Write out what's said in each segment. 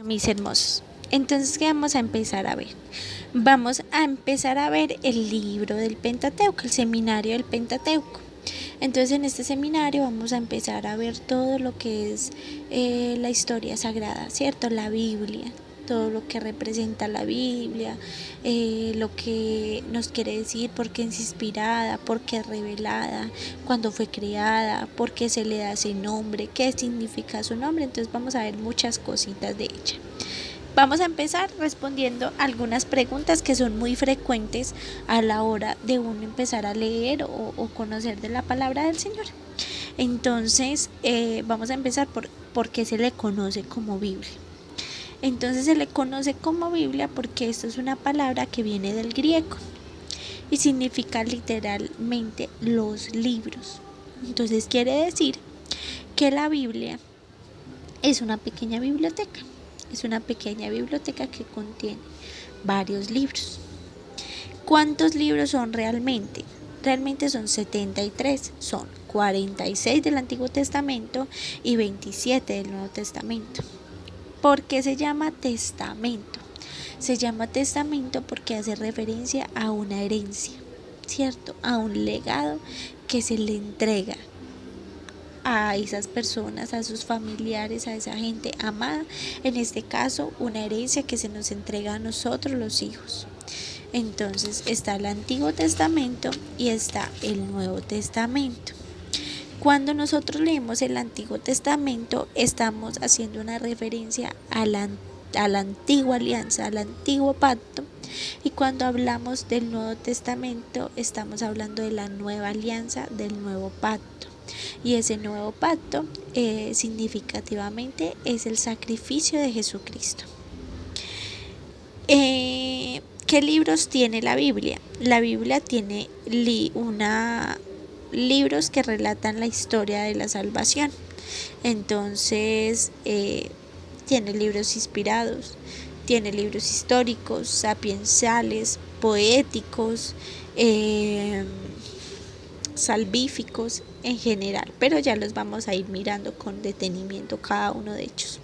mis hermosos. Entonces, ¿qué vamos a empezar a ver? Vamos a empezar a ver el libro del Pentateuco, el seminario del Pentateuco. Entonces, en este seminario vamos a empezar a ver todo lo que es la historia sagrada, ¿cierto? La Biblia, todo lo que representa la Biblia, lo que nos quiere decir, por qué es inspirada, por qué es revelada, cuándo fue creada, por qué se le da ese nombre, qué significa su nombre. Entonces vamos a ver muchas cositas de ella. Vamos a empezar respondiendo algunas preguntas que son muy frecuentes a la hora de uno empezar a leer o conocer de la palabra del Señor. Entonces vamos a empezar por qué se le conoce como Biblia. Entonces se le conoce como Biblia porque esto es una palabra que viene del griego y significa literalmente los libros. Entonces quiere decir que la Biblia es una pequeña biblioteca. Es una pequeña biblioteca que contiene varios libros. ¿Cuántos libros son realmente? Realmente son 73, son 46 del Antiguo Testamento y 27 del Nuevo Testamento. ¿Por qué se llama testamento? Se llama testamento porque hace referencia a una herencia, ¿cierto? A un legado que se le entrega a esas personas, a sus familiares, a esa gente amada, en este caso una herencia que se nos entrega a nosotros los hijos. Entonces está el Antiguo Testamento y está el Nuevo Testamento. Cuando nosotros leemos el Antiguo Testamento estamos haciendo una referencia a la antigua alianza, al antiguo pacto, y cuando hablamos del Nuevo Testamento estamos hablando de la nueva alianza, del nuevo pacto. Y ese nuevo pacto significativamente es el sacrificio de Jesucristo. ¿Qué libros tiene la Biblia? La Biblia tiene libros que relatan la historia de la salvación. Entonces tiene libros inspirados, tiene libros históricos, sapienciales, poéticos, salvíficos en general, pero ya los vamos a ir mirando con detenimiento cada uno de ellos.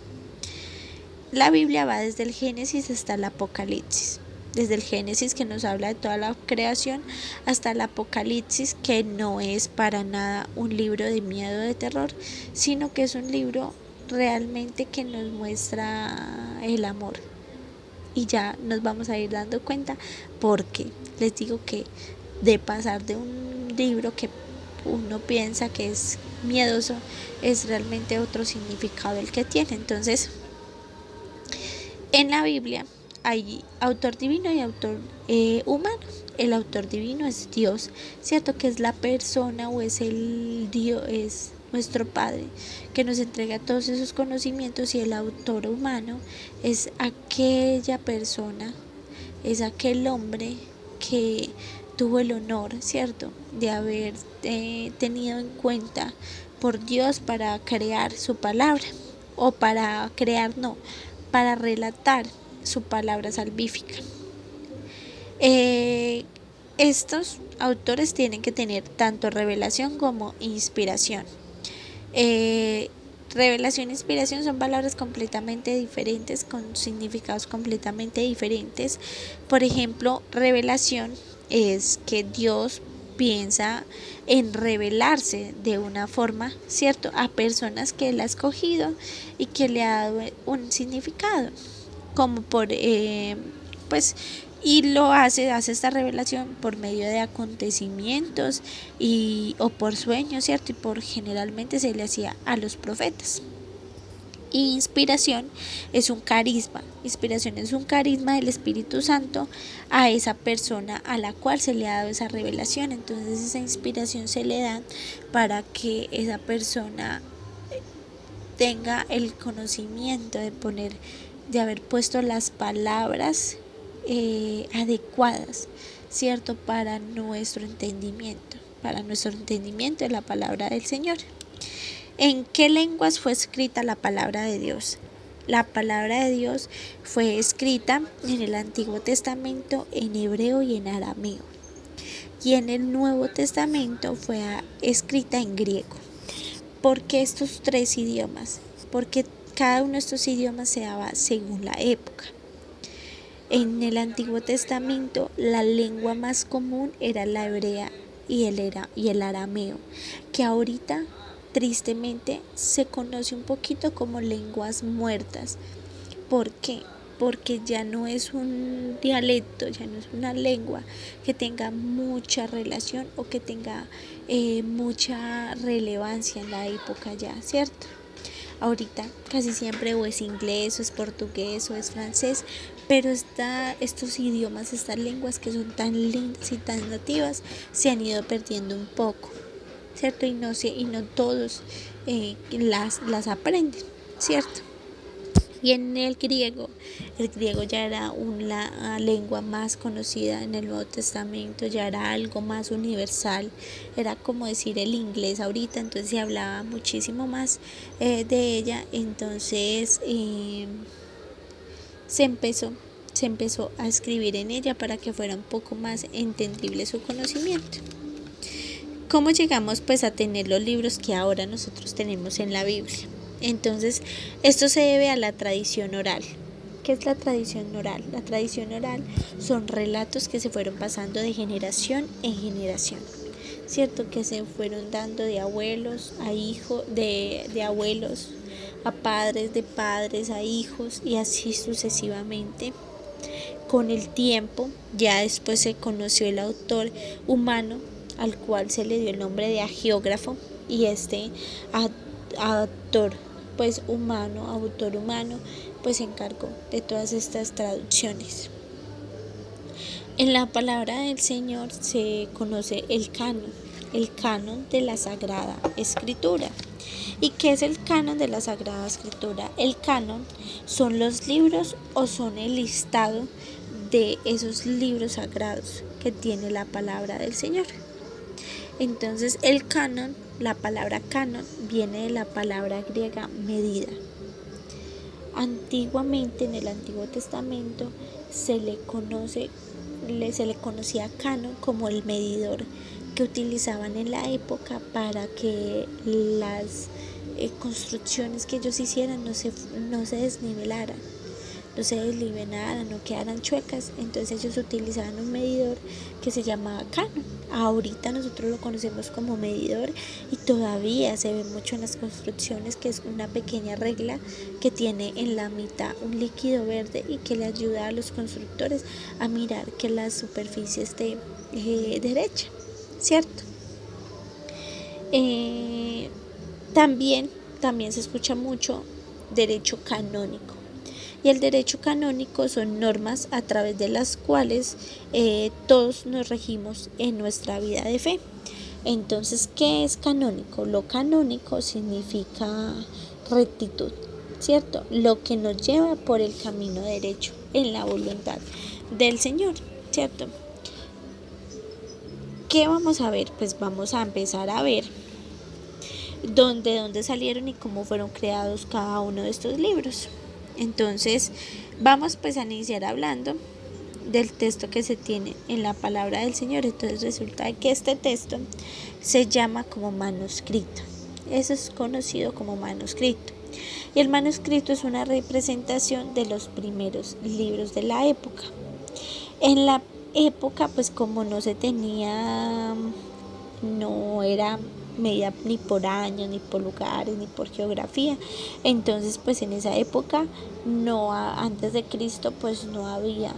La Biblia va desde el Génesis hasta el Apocalipsis. Desde el Génesis, que nos habla de toda la creación, hasta el Apocalipsis, que no es para nada un libro de miedo, de terror, sino que es un libro realmente que nos muestra el amor. Y ya nos vamos a ir dando cuenta, porque les digo que de pasar de un libro que uno piensa que es miedoso, es realmente otro significado el que tiene. Entonces, en la Biblia hay autor divino y autor humano. El autor divino es Dios, cierto, que es la persona o es el Dios, es nuestro Padre, que nos entrega todos esos conocimientos, y el autor humano es aquella persona, es aquel hombre que tuvo el honor, cierto, de haber tenido en cuenta por Dios para crear su palabra, o para crear, no, para relatar su palabra salvífica. Estos autores tienen que tener tanto revelación como inspiración. Revelación e inspiración son palabras completamente diferentes, con significados completamente diferentes. Por ejemplo, revelación es que Dios piensa en revelarse de una forma, ¿cierto?, a personas que Él ha escogido y que le ha dado un significado, como pues, y lo hace esta revelación por medio de acontecimientos o por sueños, ¿cierto? Y generalmente se le hacía a los profetas. Y inspiración es un carisma. Inspiración es un carisma del Espíritu Santo a esa persona a la cual se le ha dado esa revelación. Entonces esa inspiración se le da para que esa persona tenga el conocimiento de haber puesto las palabras adecuadas, ¿cierto?, para nuestro entendimiento de la palabra del Señor. ¿En qué lenguas fue escrita la palabra de Dios? La palabra de Dios fue escrita en el Antiguo Testamento en hebreo y en arameo, y en el Nuevo Testamento fue escrita en griego. ¿Por qué estos tres idiomas? Porque cada uno de estos idiomas se daba según la época. En el Antiguo Testamento la lengua más común era la hebrea y el arameo, que ahorita tristemente se conoce un poquito como lenguas muertas. ¿Por qué? Porque ya no es un dialecto, ya no es una lengua que tenga mucha relación o que tenga mucha relevancia en la época ya, ¿cierto? Ahorita casi siempre o es inglés o es portugués o es francés, pero estos idiomas, estas lenguas que son tan lindas y tan nativas, se han ido perdiendo un poco, ¿cierto? Y no todos las aprenden, ¿cierto? Y en el griego ya era una lengua más conocida en el Nuevo Testamento, ya era algo más universal, era como decir el inglés ahorita, entonces se hablaba muchísimo más de ella, entonces se empezó a escribir en ella para que fuera un poco más entendible su conocimiento. ¿Cómo llegamos pues a tener los libros que ahora nosotros tenemos en la Biblia? Entonces, esto se debe a la tradición oral. ¿Qué es la tradición oral? La tradición oral son relatos que se fueron pasando de generación en generación, ¿cierto? Que se fueron dando de abuelos a hijos, de abuelos a padres, de padres a hijos y así sucesivamente. Con el tiempo, ya después se conoció el autor humano, al cual se le dio el nombre de agiógrafo, y este autor humano, pues se encargó de todas estas traducciones. En la palabra del Señor se conoce el canon de la Sagrada Escritura. ¿Y qué es el canon de la Sagrada Escritura? El canon son los libros o son el listado de esos libros sagrados que tiene la palabra del Señor. Entonces el canon, la palabra canon, viene de la palabra griega medida. Antiguamente en el Antiguo Testamento se le conocía canon como el medidor que utilizaban en la época para que las construcciones que ellos hicieran no se desnivelaran, no quedaran chuecas. Entonces ellos utilizaban un medidor que se llamaba canon. Ahorita nosotros lo conocemos como medidor y todavía se ve mucho en las construcciones, que es una pequeña regla que tiene en la mitad un líquido verde y que le ayuda a los constructores a mirar que la superficie esté derecha, ¿cierto? También se escucha mucho derecho canónico. Y el derecho canónico son normas a través de las cuales todos nos regimos en nuestra vida de fe. Entonces, ¿qué es canónico? Lo canónico significa rectitud, ¿cierto? Lo que nos lleva por el camino derecho en la voluntad del Señor, ¿cierto? ¿Qué vamos a ver? Pues vamos a empezar a ver dónde salieron y cómo fueron creados cada uno de estos libros. Entonces vamos pues a iniciar hablando del texto que se tiene en la palabra del Señor. Entonces resulta que este texto se llama como manuscrito. Eso es conocido como manuscrito. Y el manuscrito es una representación de los primeros libros de la época. En la época pues como no era medida ni por años, ni por lugares, ni por geografía. Entonces pues en esa época antes de Cristo pues no había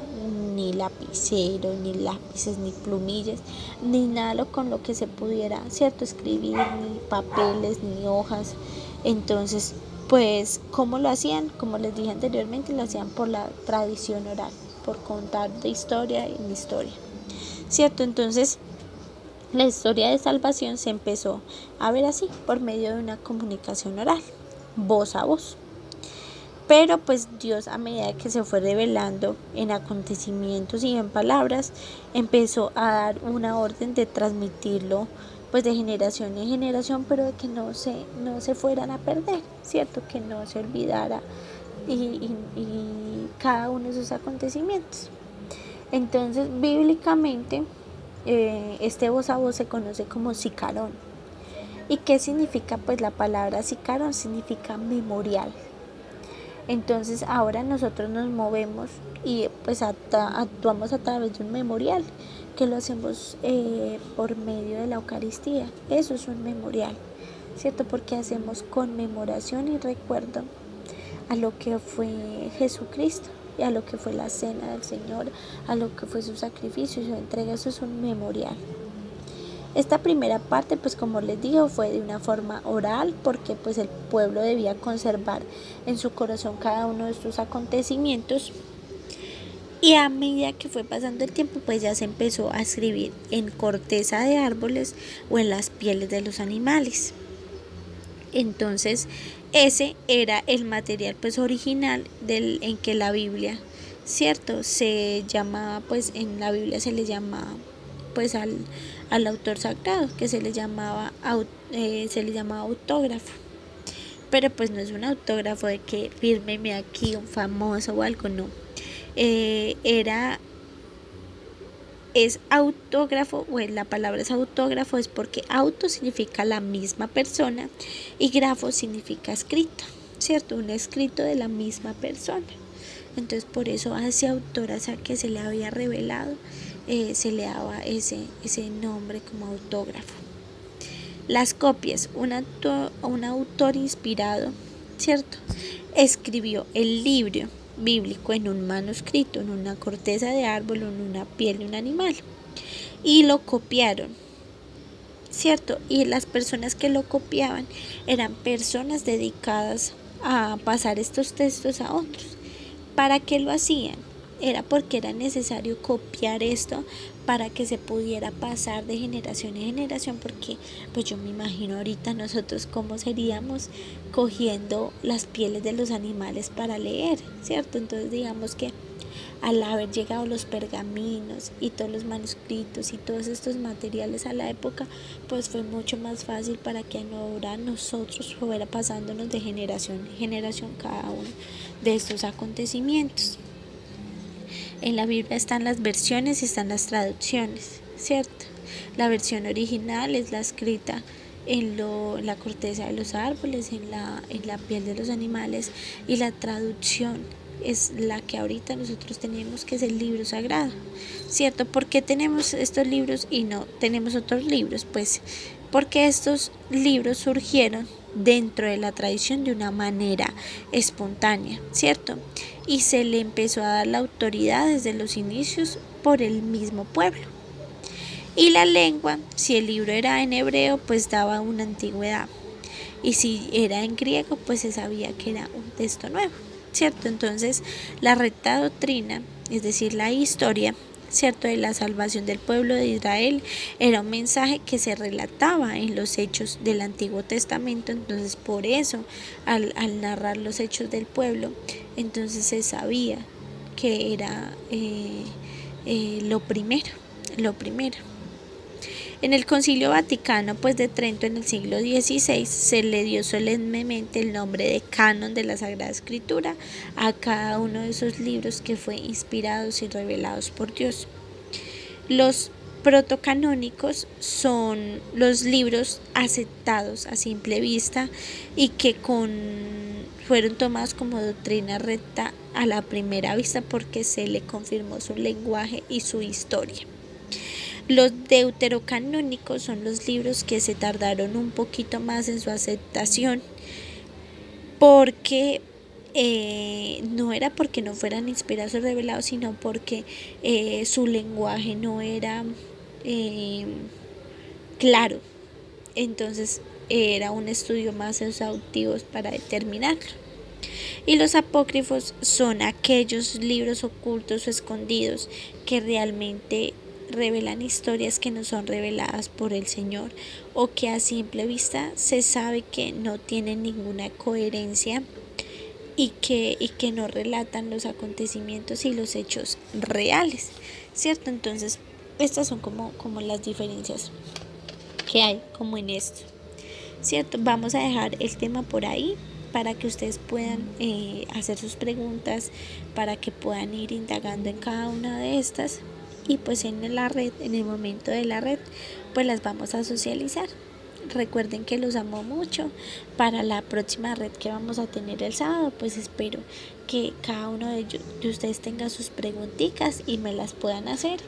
ni lapicero, ni lápices, ni plumillas, ni nada con lo que se pudiera, ¿cierto?, escribir, ni papeles, ni hojas. Entonces pues ¿cómo lo hacían? Como les dije anteriormente, lo hacían por la tradición oral, por contar de historia en historia, ¿cierto? Entonces la historia de salvación se empezó a ver así, por medio de una comunicación oral, voz a voz. Pero pues Dios, a medida que se fue revelando en acontecimientos y en palabras, empezó a dar una orden de transmitirlo pues de generación en generación, pero de que no se fueran a perder, ¿cierto? Que no se olvidara y cada uno de esos acontecimientos. Entonces, bíblicamente, este voz a voz se conoce como sicarón. ¿Y qué significa? Pues la palabra sicarón significa memorial. Entonces ahora nosotros nos movemos y pues actuamos a través de un memorial, que lo hacemos por medio de la Eucaristía. Eso es un memorial, ¿cierto? Porque hacemos conmemoración y recuerdo a lo que fue Jesucristo y a lo que fue la cena del Señor, a lo que fue su sacrificio y su entrega. Eso es un memorial. Esta primera parte, pues como les digo, fue de una forma oral, porque pues el pueblo debía conservar en su corazón cada uno de estos acontecimientos, y a medida que fue pasando el tiempo, pues ya se empezó a escribir en corteza de árboles o en las pieles de los animales. Entonces ese era el material pues original en que la Biblia, cierto, se llamaba, pues en la Biblia se le llamaba pues al autor sagrado, que se le llamaba autógrafo. Pero pues no es un autógrafo de que fírmeme aquí un famoso o algo, no. Es autógrafo, o la palabra es autógrafo, es porque auto significa la misma persona y grafo significa escrito, ¿cierto? Un escrito de la misma persona. Entonces por eso a ese autor, a esa que se le había revelado, se le daba ese nombre como autógrafo. Las copias, un autor inspirado, ¿cierto? Escribió el libro bíblico en un manuscrito, en una corteza de árbol, en una piel de un animal, y lo copiaron, ¿cierto? Y las personas que lo copiaban eran personas dedicadas a pasar estos textos a otros. ¿Para qué lo hacían? Era porque era necesario copiar esto para que se pudiera pasar de generación en generación, porque pues yo me imagino ahorita nosotros cómo seríamos cogiendo las pieles de los animales para leer, ¿cierto? Entonces digamos que al haber llegado los pergaminos y todos los manuscritos y todos estos materiales a la época, pues fue mucho más fácil para que ahora nosotros fuera pasándonos de generación en generación cada uno de estos acontecimientos. En la Biblia están las versiones y están las traducciones, ¿cierto? La versión original es la escrita en la corteza de los árboles, en la piel de los animales, y la traducción es la que ahorita nosotros tenemos, que es el libro sagrado, ¿cierto? ¿Por qué tenemos estos libros y no tenemos otros libros? Pues porque estos libros surgieron dentro de la tradición de una manera espontánea, ¿cierto? Y se le empezó a dar la autoridad desde los inicios por el mismo pueblo. Y la lengua, si el libro era en hebreo, pues daba una antigüedad, y si era en griego, pues se sabía que era un texto nuevo, ¿cierto? Entonces la recta doctrina, es decir, la historia, ¿cierto?, de la salvación del pueblo de Israel, era un mensaje que se relataba en los hechos del Antiguo Testamento. Entonces por eso al narrar los hechos del pueblo, entonces se sabía que era lo primero. En el Concilio Vaticano pues de Trento en el siglo XVI se le dio solemnemente el nombre de canon de la Sagrada Escritura a cada uno de esos libros que fue inspirados y revelados por Dios. Los protocanónicos son los libros aceptados a simple vista y que fueron tomados como doctrina recta a la primera vista, porque se le confirmó su lenguaje y su historia. Los deuterocanónicos son los libros que se tardaron un poquito más en su aceptación, porque no era porque no fueran inspirados o revelados, sino porque su lenguaje no era claro. Entonces era un estudio más exhaustivo para determinarlo. Y los apócrifos son aquellos libros ocultos o escondidos que realmente revelan historias que no son reveladas por el Señor, o que a simple vista se sabe que no tienen ninguna coherencia y que no relatan los acontecimientos y los hechos reales, ¿cierto? Entonces estas son como las diferencias que hay como en esto, ¿cierto? Vamos a dejar el tema por ahí para que ustedes puedan hacer sus preguntas, para que puedan ir indagando en cada una de estas, y pues en la red, en el momento de la red, pues las vamos a socializar. recuerden que los amo mucho. Para la próxima red que vamos a tener el sábado, pues espero que cada uno de ustedes tenga sus preguntitas y me las puedan hacer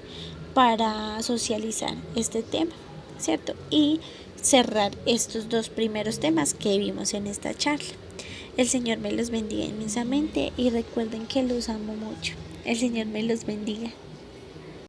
para socializar este tema, ¿cierto? Y cerrar estos dos primeros temas que vimos en esta charla. El Señor me los bendiga inmensamente y recuerden que los amo mucho. El Señor me los bendiga.